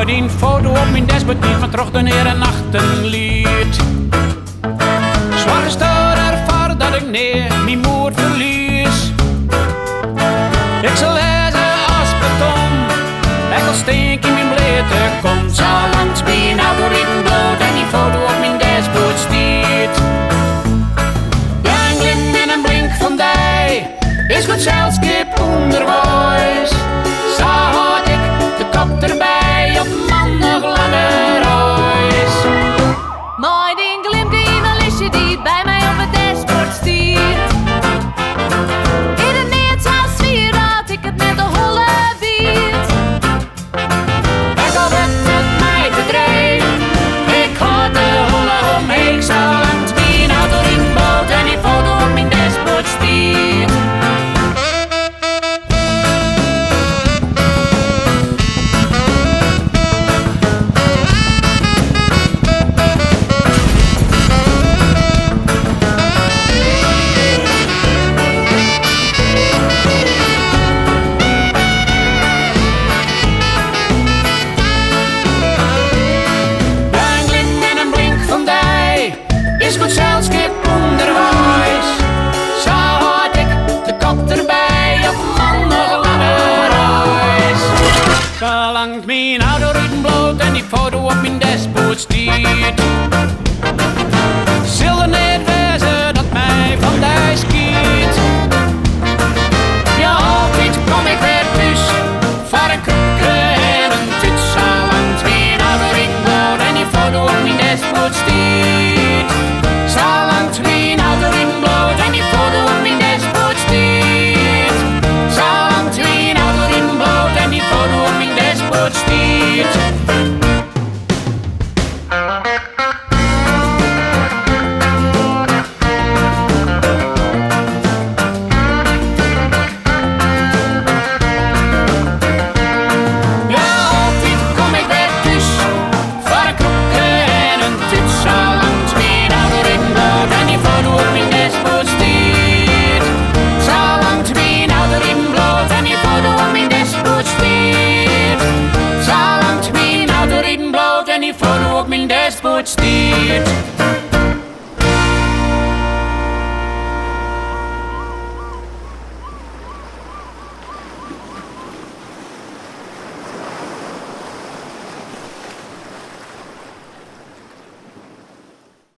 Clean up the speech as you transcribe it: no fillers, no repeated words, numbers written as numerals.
Maar die foto op mijn dashboard niet van terug de nere nachten liet. Zwaar staat ervoor dat ik neer mijn moed verlies. Ik zal lezen als beton, ik al stink in mijn blete kont. Zo langs mijn auto rijden bloot en die foto op mijn dashboard stiet. Ja, een glim en een blink van die is goed zelfskip onderwijs. Zo had ik de kop erbij op maandag lange reis. Mooi die glimke e-mailistje die bij mij op het dashboard stiert. In het net zo zwier dat ik het met de holle bied. Ik had het met mij bedreven, ik had de holle omheen. Zo langs mijn auto in boot en die foto op mijn dashboard stiert. Is goed zelfskip onderwijs. Zo had ik de kop erbij op maandag lange reis. Zo langs mijn auto rijden bloot en die foto op mijn dashboard stiert. Zullen niet wezen dat mij van die skiet. Ja, altijd kom ik weer thuis voor een kroekje en een tuts. Zo langs mijn auto rijden bloot en die foto op mijn dashboard stiert. Zo langs mijn auto in bloot en die foto op mijn dashboard stiert. Zo langs mijn auto in bloot en die foto op mijn dashboard stiert. Ja, altijd kom ik weer thuis voor een kroekje en een tuts. Zo langs mijn auto in bloot en die foto op mijn dashboard stiert. Zo langs mijn auto in bloot en die foto op mijn dashboard stiert. Zo langs mijn auto in bloot en die foto op mijn dashboard stiert.